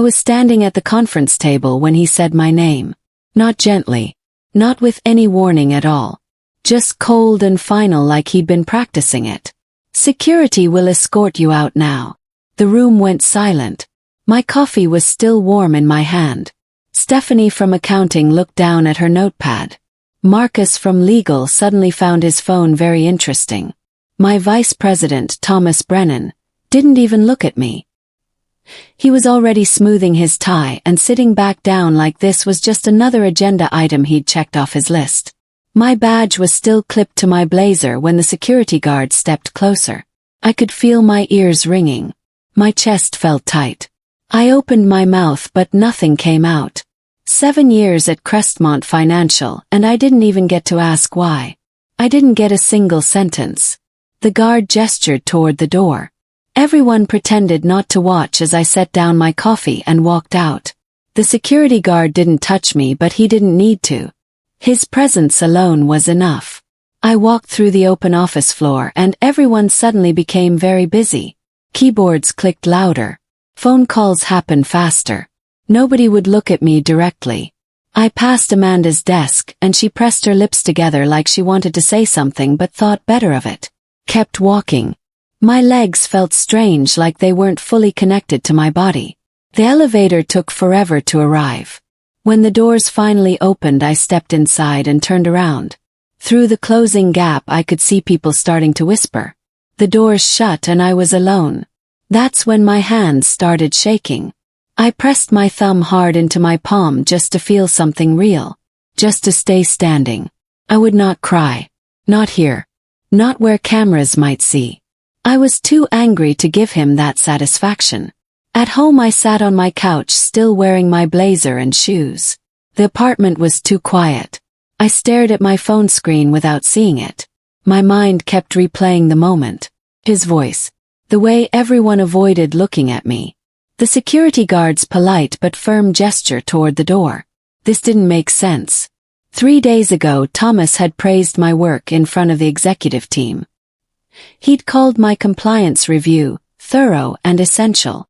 was standing at the conference table when he said my name. Not gently. Not with any warning at all. Just cold and final, like he'd been practicing it. "Security will escort you out now." The room went silent. My coffee was still warm in my hand. Stephanie from accounting looked down at her notepad. Marcus from legal suddenly found his phone very interesting. My vice president, Thomas Brennan, didn't even look at me. He was already smoothing his tie, and sitting back down like this was just another agenda item he'd checked off his list. My badge was still clipped to my blazer when the security guard stepped closer. I could feel my ears ringing. My chest felt tight. I opened my mouth but nothing came out. 7 years at Crestmont Financial, and I didn't even get to ask why. I didn't get a single sentence. The guard gestured toward the door. Everyone pretended not to watch as I set down my coffee and walked out. The security guard didn't touch me, but he didn't need to. His presence alone was enough. I walked through the open office floor and everyone suddenly became very busy. Keyboards clicked louder. Phone calls happened faster. Nobody would look at me directly. I passed Amanda's desk and she pressed her lips together like she wanted to say something but thought better of it. Kept walking. My legs felt strange, like they weren't fully connected to my body. The elevator took forever to arrive. When the doors finally opened, I stepped inside and turned around. Through the closing gap I could see people starting to whisper. The doors shut and I was alone. That's when my hands started shaking. I pressed my thumb hard into my palm just to feel something real. Just to stay standing. I would not cry. Not here. Not where cameras might see. I was too angry to give him that satisfaction. At home I sat on my couch still wearing my blazer and shoes. The apartment was too quiet. I stared at my phone screen without seeing it. My mind kept replaying the moment. His voice. The way everyone avoided looking at me. The security guard's polite but firm gesture toward the door. This didn't make sense. 3 days ago Thomas had praised my work in front of the executive team. He'd called my compliance review thorough and essential.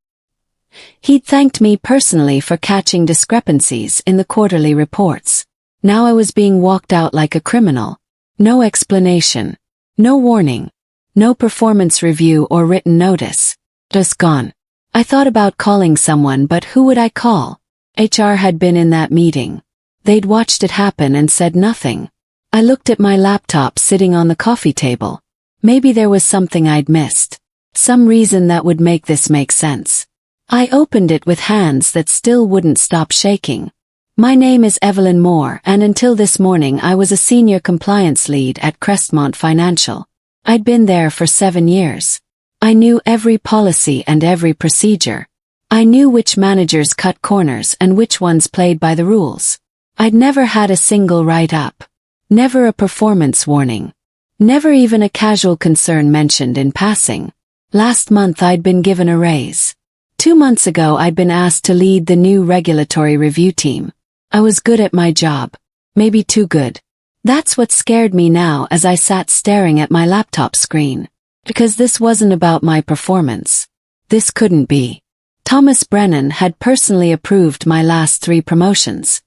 He'd thanked me personally for catching discrepancies in the quarterly reports. Now I was being walked out like a criminal. No explanation. No warning. No performance review or written notice. Just gone. I thought about calling someone, but who would I call? HR had been in that meeting. They'd watched it happen and said nothing. I looked at my laptop sitting on the coffee table. Maybe there was something I'd missed. Some reason that would make this make sense. I opened it with hands that still wouldn't stop shaking. My name is Evelyn Moore, and until this morning I was a senior compliance lead at Crestmont Financial. I'd been there for 7 years. I knew every policy and every procedure. I knew which managers cut corners and which ones played by the rules. I'd never had a single write-up. Never a performance warning. Never even a casual concern mentioned in passing. Last month I'd been given a raise. 2 months ago I'd been asked to lead the new regulatory review team. I was good at my job. Maybe too good. That's what scared me now as I sat staring at my laptop screen. Because this wasn't about my performance. This couldn't be. Thomas Brennan had personally approved my last 3 promotions.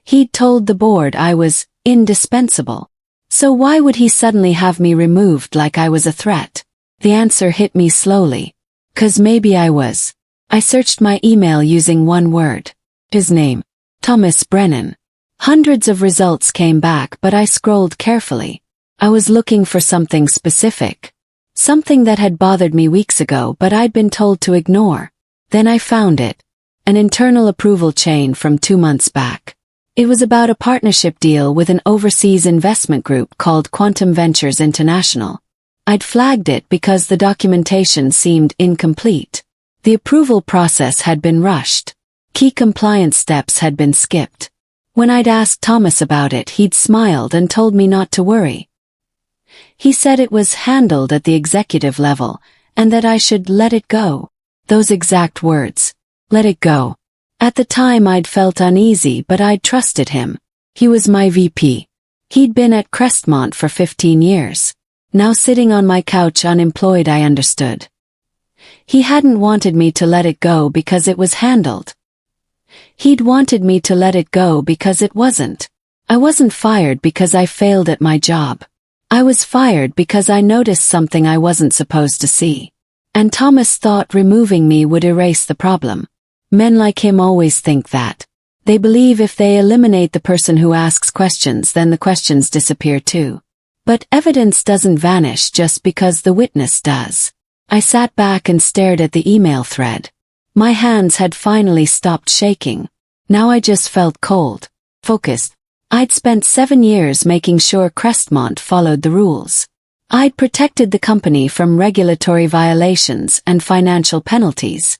He'd told the board I was indispensable. So why would he suddenly have me removed like I was a threat? The answer hit me slowly. 'Cause maybe I was. I searched my email using one word. His name. Thomas Brennan. Hundreds of results came back, but I scrolled carefully. I was looking for something specific. Something that had bothered me weeks ago but I'd been told to ignore. Then I found it. An internal approval chain from 2 months back. It was about a partnership deal with an overseas investment group called Quantum Ventures International. I'd flagged it because the documentation seemed incomplete. The approval process had been rushed. Key compliance steps had been skipped. When I'd asked Thomas about it, he'd smiled and told me not to worry. He said it was handled at the executive level, and that I should let it go. Those exact words. Let it go. At the time I'd felt uneasy, but I'd trusted him. He was my VP. He'd been at Crestmont for 15 years. Now sitting on my couch unemployed, I understood. He hadn't wanted me to let it go because it was handled. He'd wanted me to let it go because it wasn't. I wasn't fired because I failed at my job. I was fired because I noticed something I wasn't supposed to see. And Thomas thought removing me would erase the problem. Men like him always think that. They believe if they eliminate the person who asks questions, then the questions disappear too. But evidence doesn't vanish just because the witness does. I sat back and stared at the email thread. My hands had finally stopped shaking. Now I just felt cold, focused. I'd spent 7 years making sure Crestmont followed the rules. I'd protected the company from regulatory violations and financial penalties.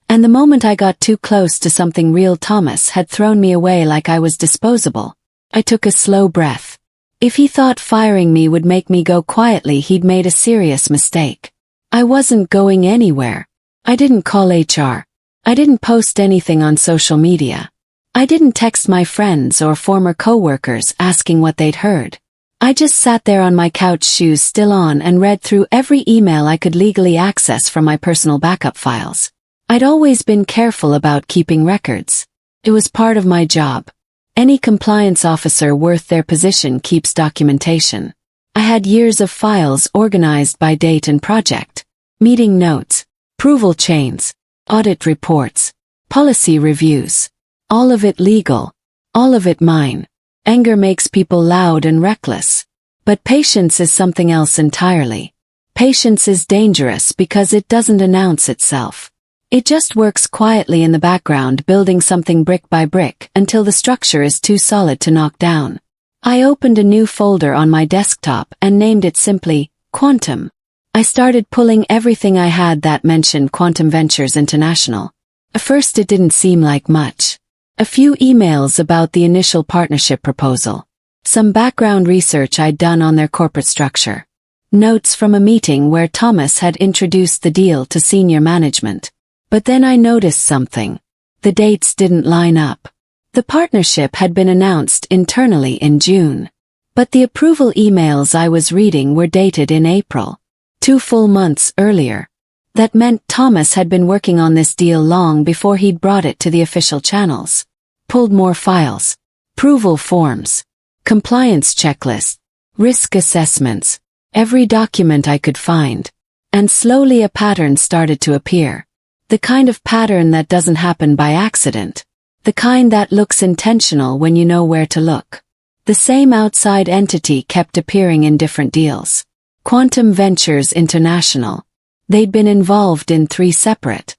And the moment I got too close to something real, Thomas had thrown me away like I was disposable. I took a slow breath. If he thought firing me would make me go quietly, he'd made a serious mistake. I wasn't going anywhere. I didn't call HR. I didn't post anything on social media. I didn't text my friends or former coworkers asking what they'd heard. I just sat there on my couch, shoes still on, and read through every email I could legally access from my personal backup files. I'd always been careful about keeping records. It was part of my job. Any compliance officer worth their position keeps documentation. I had years of files organized by date and project, meeting notes, approval chains, audit reports, policy reviews. All of it legal. All of it mine. Anger makes people loud and reckless. But patience is something else entirely. Patience is dangerous because it doesn't announce itself. It just works quietly in the background, building something brick by brick until the structure is too solid to knock down. I opened a new folder on my desktop and named it simply Quantum. I started pulling everything I had that mentioned Quantum Ventures International. At first it didn't seem like much. A few emails about the initial partnership proposal. Some background research I'd done on their corporate structure. Notes from a meeting where Thomas had introduced the deal to senior management. But then I noticed something. The dates didn't line up. The partnership had been announced internally in June. But the approval emails I was reading were dated in April. 2 full months earlier. That meant Thomas had been working on this deal long before he'd brought it to the official channels. Pulled more files, approval forms, compliance checklists, risk assessments, every document I could find. And slowly a pattern started to appear. The kind of pattern that doesn't happen by accident. The kind that looks intentional when you know where to look. The same outside entity kept appearing in different deals. Quantum Ventures International. They'd been involved in 3 separate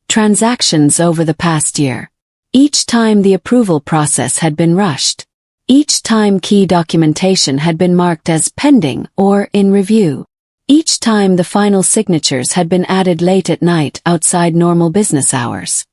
transactions over the past year. Each time the approval process had been rushed. Each time key documentation had been marked as pending or in review. Each time the final signatures had been added late at night outside normal business hours.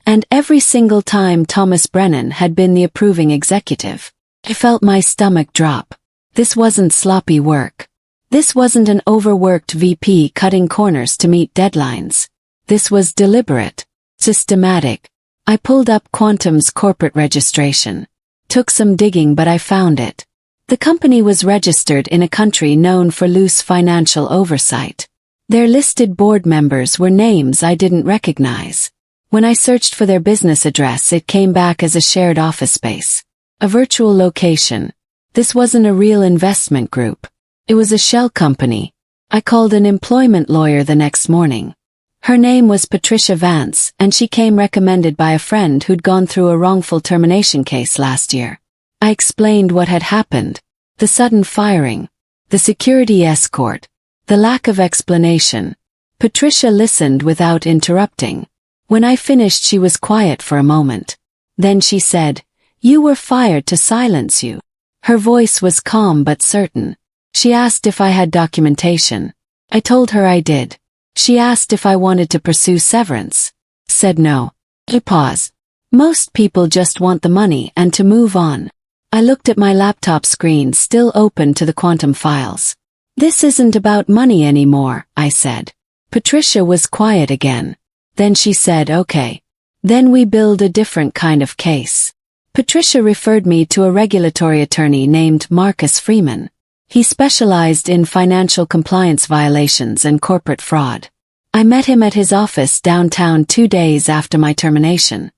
And every single time Thomas Brennan had been the approving executive. I felt my stomach drop. This wasn't sloppy work. This wasn't an overworked VP cutting corners to meet deadlines. This was deliberate, systematic. I pulled up Quantum's corporate registration. Took some digging, but I found it. The company was registered in a country known for loose financial oversight. Their listed board members were names I didn't recognize. When I searched for their business address, it came back as a shared office space. A virtual location. This wasn't a real investment group. It was a shell company. I called an employment lawyer the next morning. Her name was Patricia Vance, and she came recommended by a friend who'd gone through a wrongful termination case last year. I explained what had happened. The sudden firing. The security escort. The lack of explanation. Patricia listened without interrupting. When I finished, she was quiet for a moment. Then she said, "You were fired to silence you." Her voice was calm but certain. She asked if I had documentation. I told her I did. She asked if I wanted to pursue severance. Said no. I paused. Most people just want the money and to move on. I looked at my laptop screen, still open to the Quantum files. "This isn't about money anymore," I said. Patricia was quiet again. Then she said, "Okay. Then we build a different kind of case." Patricia referred me to a regulatory attorney named Marcus Freeman. He specialized in financial compliance violations and corporate fraud. I met him at his office downtown 2 days after my termination.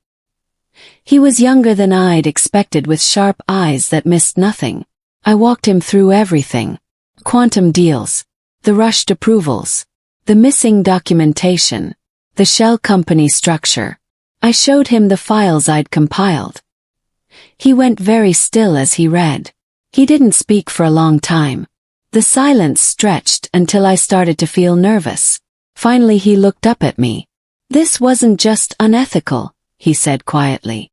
He was younger than I'd expected, with sharp eyes that missed nothing. I walked him through everything. Quantum deals, the rushed approvals, the missing documentation, the shell company structure. I showed him the files I'd compiled. He went very still as he read. He didn't speak for a long time. The silence stretched until I started to feel nervous. Finally he looked up at me. "This wasn't just unethical," he said quietly.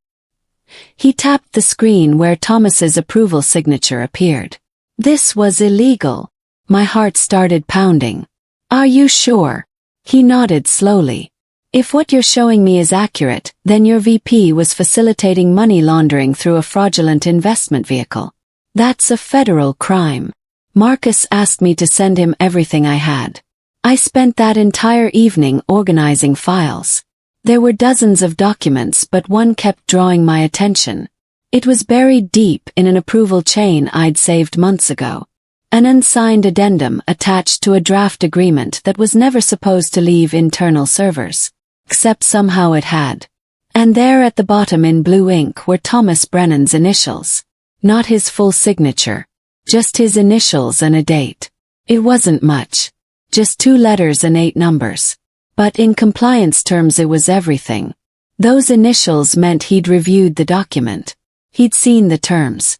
He tapped the screen where Thomas's approval signature appeared. "This was illegal." My heart started pounding. "Are you sure?" He nodded slowly. "If what you're showing me is accurate, then your VP was facilitating money laundering through a fraudulent investment vehicle. That's a federal crime." Marcus asked me to send him everything I had. I spent that entire evening organizing files. There were dozens of documents, but one kept drawing my attention. It was buried deep in an approval chain I'd saved months ago. An unsigned addendum attached to a draft agreement that was never supposed to leave internal servers. Except somehow it had. And there at the bottom in blue ink were Thomas Brennan's initials. Not his full signature. Just his initials and a date. It wasn't much. Just 2 letters and 8 numbers. But in compliance terms it was everything. Those initials meant he'd reviewed the document. He'd seen the terms.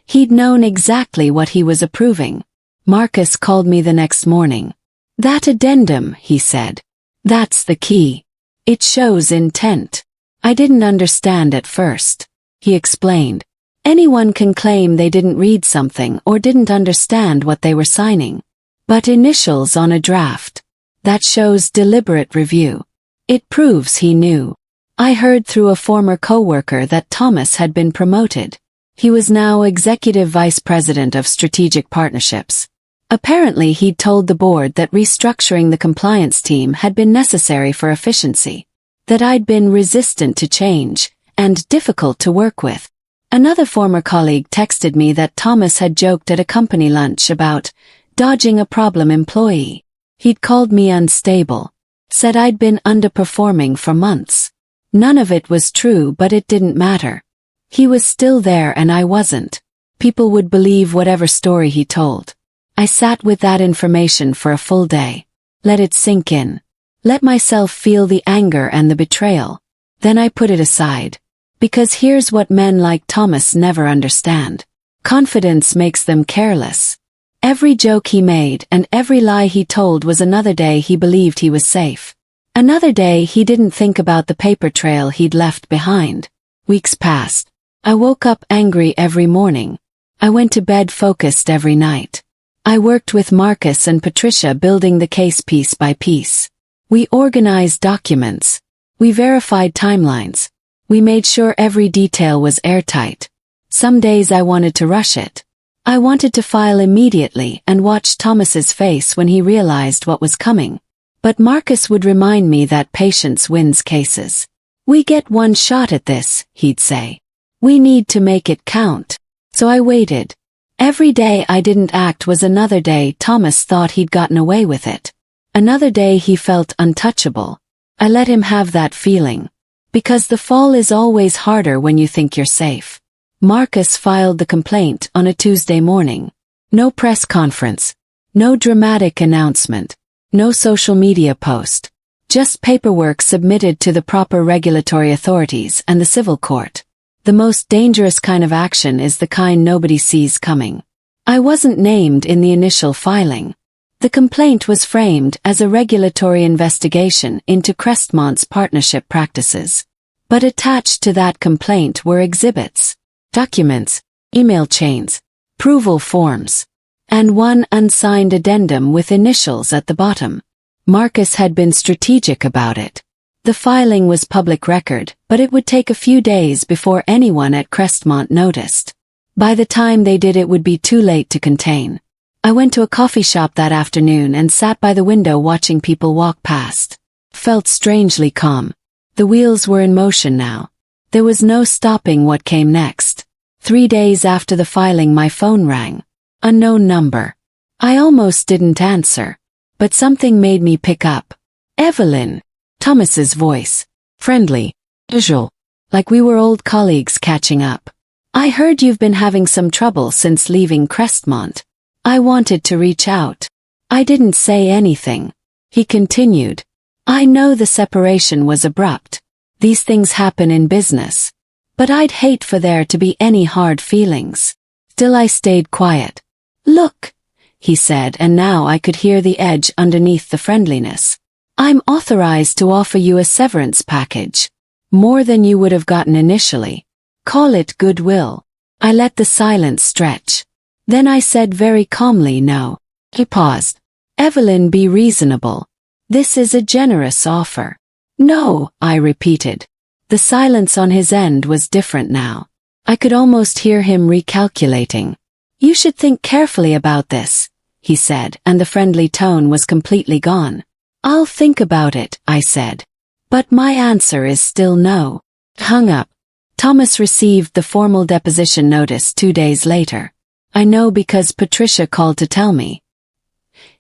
He'd known exactly what he was approving. Marcus called me the next morning. "That addendum," he said. "That's the key. It shows intent." I didn't understand at first. He explained. Anyone can claim they didn't read something or didn't understand what they were signing. But initials on a draft. That shows deliberate review. It proves he knew. I heard through a former coworker that Thomas had been promoted. He was now Executive Vice President of Strategic Partnerships. Apparently he'd told the board that restructuring the compliance team had been necessary for efficiency. That I'd been resistant to change and difficult to work with. Another former colleague texted me that Thomas had joked at a company lunch about dodging a problem employee. He'd called me unstable. Said I'd been underperforming for months. None of it was true, but it didn't matter. He was still there and I wasn't. People would believe whatever story he told. I sat with that information for a full day. Let it sink in. Let myself feel the anger and the betrayal. Then I put it aside. Because here's what men like Thomas never understand. Confidence makes them careless. Every joke he made and every lie he told was another day he believed he was safe. Another day he didn't think about the paper trail he'd left behind. Weeks passed. I woke up angry every morning. I went to bed focused every night. I worked with Marcus and Patricia building the case piece by piece. We organized documents. We verified timelines. We made sure every detail was airtight. Some days I wanted to rush it. I wanted to file immediately and watch Thomas's face when he realized what was coming. But Marcus would remind me that patience wins cases. "We get one shot at this," he'd say. "We need to make it count." So I waited. Every day I didn't act was another day Thomas thought he'd gotten away with it. Another day he felt untouchable. I let him have that feeling. Because the fall is always harder when you think you're safe. Marcus filed the complaint on a Tuesday morning. No press conference. No dramatic announcement. No social media post. Just paperwork submitted to the proper regulatory authorities and the civil court. The most dangerous kind of action is the kind nobody sees coming. I wasn't named in the initial filing. The complaint was framed as a regulatory investigation into Crestmont's partnership practices. But attached to that complaint were exhibits, documents, email chains, approval forms, and one unsigned addendum with initials at the bottom. Marcus had been strategic about it. The filing was public record, but it would take a few days before anyone at Crestmont noticed. By the time they did, it would be too late to contain. I went to a coffee shop that afternoon and sat by the window watching people walk past. Felt strangely calm. The wheels were in motion now. There was no stopping what came next. 3 days after the filing my phone rang. Unknown number. I almost didn't answer. But something made me pick up. Evelyn. Thomas's voice. Friendly. Casual. Like we were old colleagues catching up. I heard you've been having some trouble since leaving Crestmont. I wanted to reach out. I didn't say anything. He continued. I know the separation was abrupt. These things happen in business. But I'd hate for there to be any hard feelings. Still I stayed quiet. Look, he said, and now I could hear the edge underneath the friendliness. I'm authorized to offer you a severance package. More than you would have gotten initially. Call it goodwill. I let the silence stretch. Then I said very calmly no. He paused. Evelyn, be reasonable. This is a generous offer. No, I repeated. The silence on his end was different now. I could almost hear him recalculating. You should think carefully about this, he said, and the friendly tone was completely gone. I'll think about it, I said. But my answer is still no. Hung up. Thomas received the formal deposition notice 2 days later. I know because Patricia called to tell me.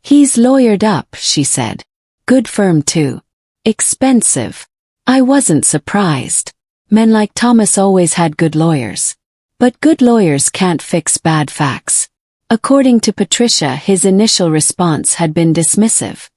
He's lawyered up, she said. Good firm too. Expensive. I wasn't surprised. Men like Thomas always had good lawyers. But good lawyers can't fix bad facts. According to Patricia, his initial response had been dismissive.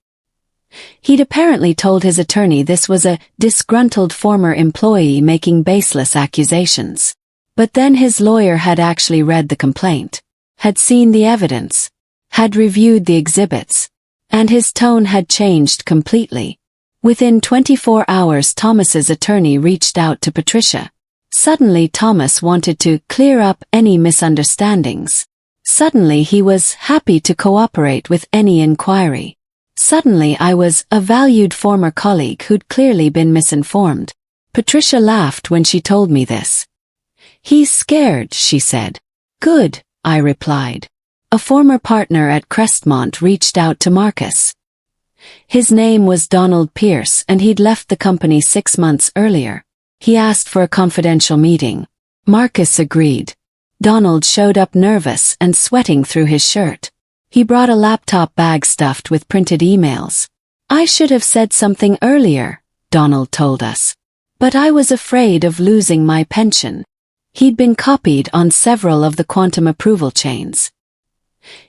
He'd apparently told his attorney this was a disgruntled former employee making baseless accusations. But then his lawyer had actually read the complaint, had seen the evidence, had reviewed the exhibits, and his tone had changed completely. Within 24 hours, Thomas's attorney reached out to Patricia. Suddenly Thomas wanted to clear up any misunderstandings. Suddenly he was happy to cooperate with any inquiry. Suddenly I was a valued former colleague who'd clearly been misinformed. Patricia laughed when she told me this. He's scared, she said. Good, I replied. A former partner at Crestmont reached out to Marcus. His name was Donald Pierce and he'd left the company 6 months earlier. He asked for a confidential meeting. Marcus agreed. Donald showed up nervous and sweating through his shirt. He brought a laptop bag stuffed with printed emails. I should have said something earlier, Donald told us. But I was afraid of losing my pension. He'd been copied on several of the quantum approval chains.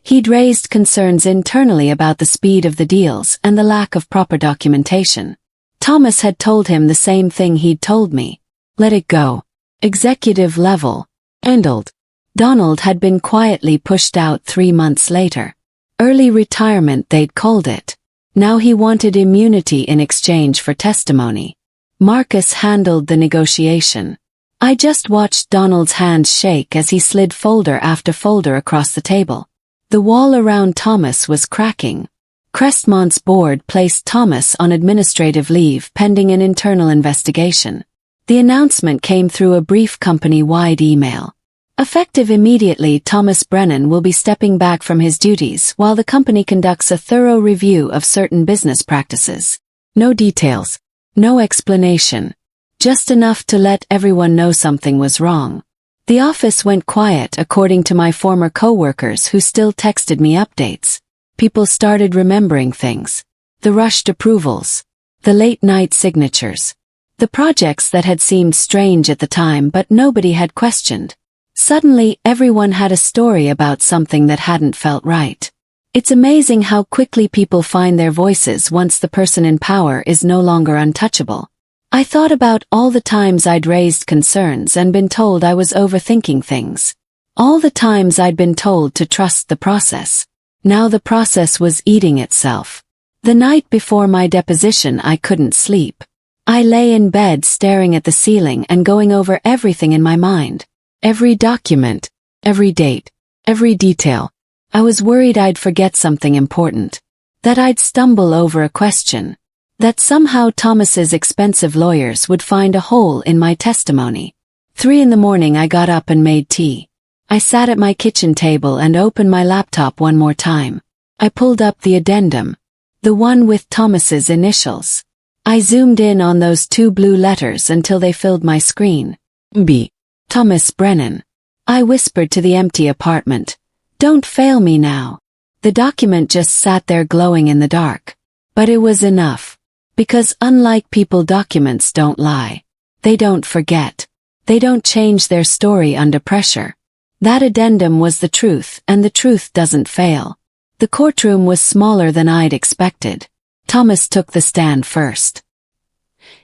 He'd raised concerns internally about the speed of the deals and the lack of proper documentation. Thomas had told him the same thing he'd told me. Let it go. Executive level. Handled. Donald had been quietly pushed out 3 months later. Early retirement, they'd called it. Now he wanted immunity in exchange for testimony. Marcus handled the negotiation. I just watched Donald's hands shake as he slid folder after folder across the table. The wall around Thomas was cracking. Crestmont's board placed Thomas on administrative leave pending an internal investigation. The announcement came through a brief company-wide email. Effective immediately, Thomas Brennan will be stepping back from his duties while the company conducts a thorough review of certain business practices. No details. No explanation. Just enough to let everyone know something was wrong. The office went quiet according to my former coworkers who still texted me updates. People started remembering things. The rushed approvals. The late-night signatures. The projects that had seemed strange at the time but nobody had questioned. Suddenly, everyone had a story about something that hadn't felt right. It's amazing how quickly people find their voices once the person in power is no longer untouchable. I thought about all the times I'd raised concerns and been told I was overthinking things. All the times I'd been told to trust the process. Now the process was eating itself. The night before my deposition, I couldn't sleep. I lay in bed staring at the ceiling and going over everything in my mind. Every document, every date, every detail. I was worried I'd forget something important. That I'd stumble over a question. That somehow Thomas's expensive lawyers would find a hole in my testimony. 3 a.m. I got up and made tea. I sat at my kitchen table and opened my laptop one more time. I pulled up the addendum. The one with Thomas's initials. I zoomed in on those 2 blue letters until they filled my screen. B. Thomas Brennan. I whispered to the empty apartment. Don't fail me now. The document just sat there glowing in the dark. But it was enough. Because unlike people, documents don't lie. They don't forget. They don't change their story under pressure. That addendum was the truth, and the truth doesn't fail. The courtroom was smaller than I'd expected. Thomas took the stand first.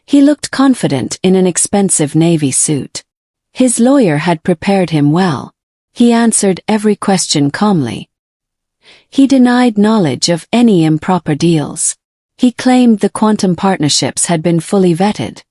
He looked confident in an expensive navy suit. His lawyer had prepared him well. He answered every question calmly. He denied knowledge of any improper deals. He claimed the quantum partnerships had been fully vetted.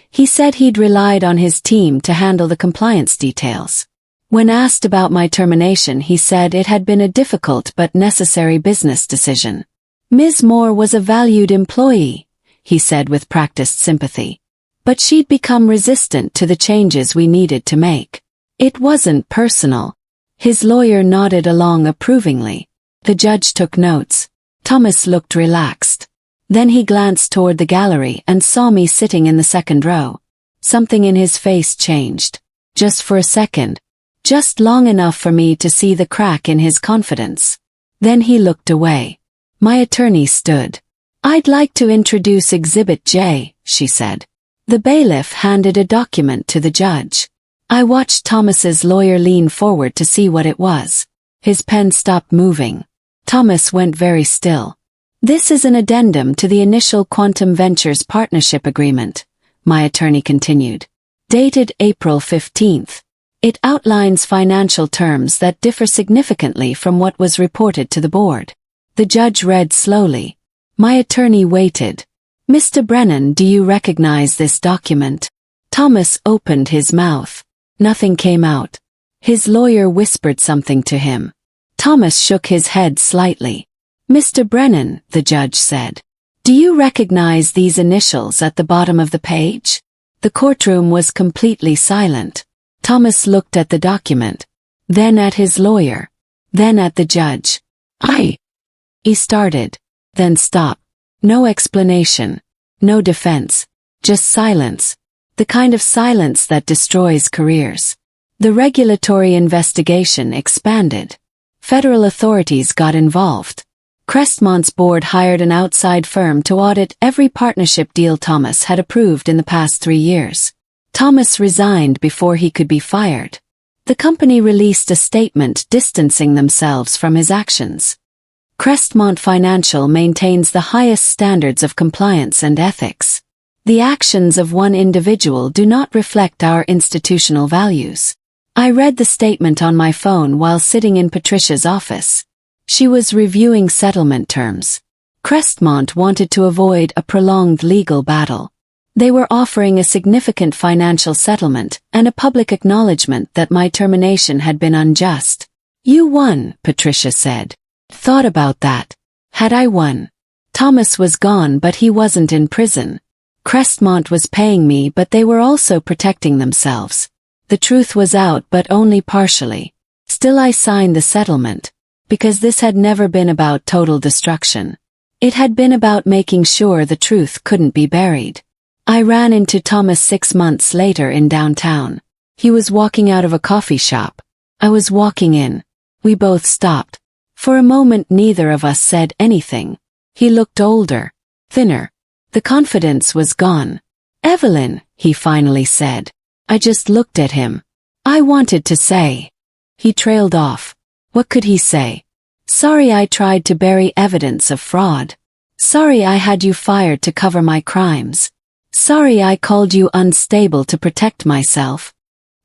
He said he'd relied on his team to handle the compliance details. When asked about my termination, he said it had been a difficult but necessary business decision. Ms. Moore was a valued employee, he said with practiced sympathy. But she'd become resistant to the changes we needed to make. It wasn't personal. His lawyer nodded along approvingly. The judge took notes. Thomas looked relaxed. Then he glanced toward the gallery and saw me sitting in the second row. Something in his face changed. Just for a second. Just long enough for me to see the crack in his confidence. Then he looked away. My attorney stood. "I'd like to introduce Exhibit J," she said. The bailiff handed a document to the judge. I watched Thomas's lawyer lean forward to see what it was. His pen stopped moving. Thomas went very still. "This is an addendum to the initial Quantum Ventures partnership agreement," my attorney continued. "Dated April 15th. It outlines financial terms that differ significantly from what was reported to the board." The judge read slowly. My attorney waited. "Mr. Brennan, do you recognize this document?" Thomas opened his mouth. Nothing came out. His lawyer whispered something to him. Thomas shook his head slightly. "Mr. Brennan," the judge said, "do you recognize these initials at the bottom of the page?" The courtroom was completely silent. Thomas looked at the document, then at his lawyer, then at the judge. He started, then stopped. No explanation, no defense, just silence. The kind of silence that destroys careers. The regulatory investigation expanded. Federal authorities got involved. Crestmont's board hired an outside firm to audit every partnership deal Thomas had approved in the past 3 years. Thomas resigned before he could be fired. The company released a statement distancing themselves from his actions. Crestmont Financial maintains the highest standards of compliance and ethics. The actions of one individual do not reflect our institutional values. I read the statement on my phone while sitting in Patricia's office. She was reviewing settlement terms. Crestmont wanted to avoid a prolonged legal battle. They were offering a significant financial settlement and a public acknowledgement that my termination had been unjust. "You won," Patricia said. "Thought about that. Had I won? Thomas was gone, but he wasn't in prison. Crestmont was paying me, but they were also protecting themselves. The truth was out, but only partially. Still, I signed the settlement, because this had never been about total destruction. It had been about making sure the truth couldn't be buried." I ran into Thomas 6 months later in downtown. He was walking out of a coffee shop. I was walking in. We both stopped. For a moment neither of us said anything. He looked older, thinner. The confidence was gone. "Evelyn," he finally said. I just looked at him. I wanted to say. He trailed off. What could he say? "Sorry I tried to bury evidence of fraud. Sorry I had you fired to cover my crimes. Sorry I called you unstable to protect myself.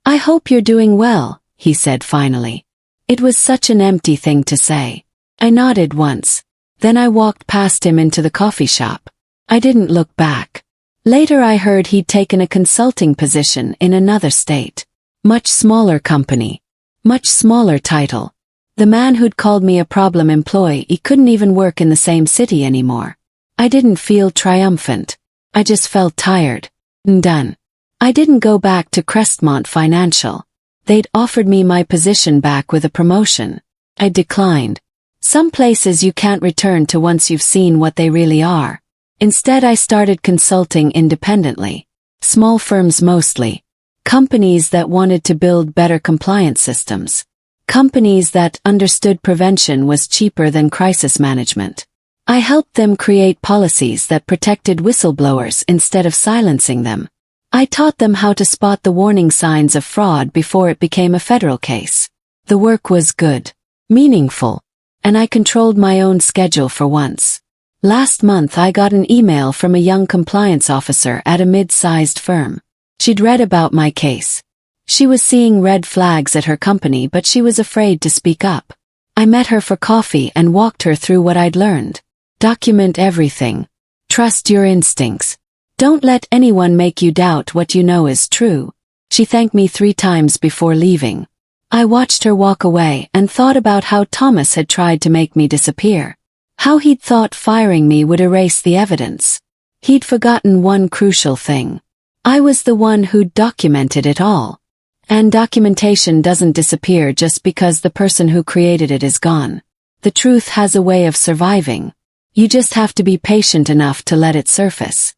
I hope you're doing well," he said finally. It was such an empty thing to say. I nodded once. Then I walked past him into the coffee shop. I didn't look back. Later I heard he'd taken a consulting position in another state. Much smaller company. Much smaller title. The man who'd called me a problem employee couldn't even work in the same city anymore. I didn't feel triumphant. I just felt tired. Done. I didn't go back to Crestmont Financial. They'd offered me my position back with a promotion. I declined. Some places you can't return to once you've seen what they really are. Instead I started consulting independently. Small firms mostly. Companies that wanted to build better compliance systems. Companies that understood prevention was cheaper than crisis management. I helped them create policies that protected whistleblowers instead of silencing them. I taught them how to spot the warning signs of fraud before it became a federal case. The work was good, meaningful, and I controlled my own schedule for once. Last month I got an email from a young compliance officer at a mid-sized firm. She'd read about my case. She was seeing red flags at her company, but she was afraid to speak up. I met her for coffee and walked her through what I'd learned. Document everything. Trust your instincts. Don't let anyone make you doubt what you know is true. She thanked me 3 times before leaving. I watched her walk away and thought about how Thomas had tried to make me disappear. How he'd thought firing me would erase the evidence. He'd forgotten one crucial thing. I was the one who'd documented it all. And documentation doesn't disappear just because the person who created it is gone. The truth has a way of surviving. You just have to be patient enough to let it surface.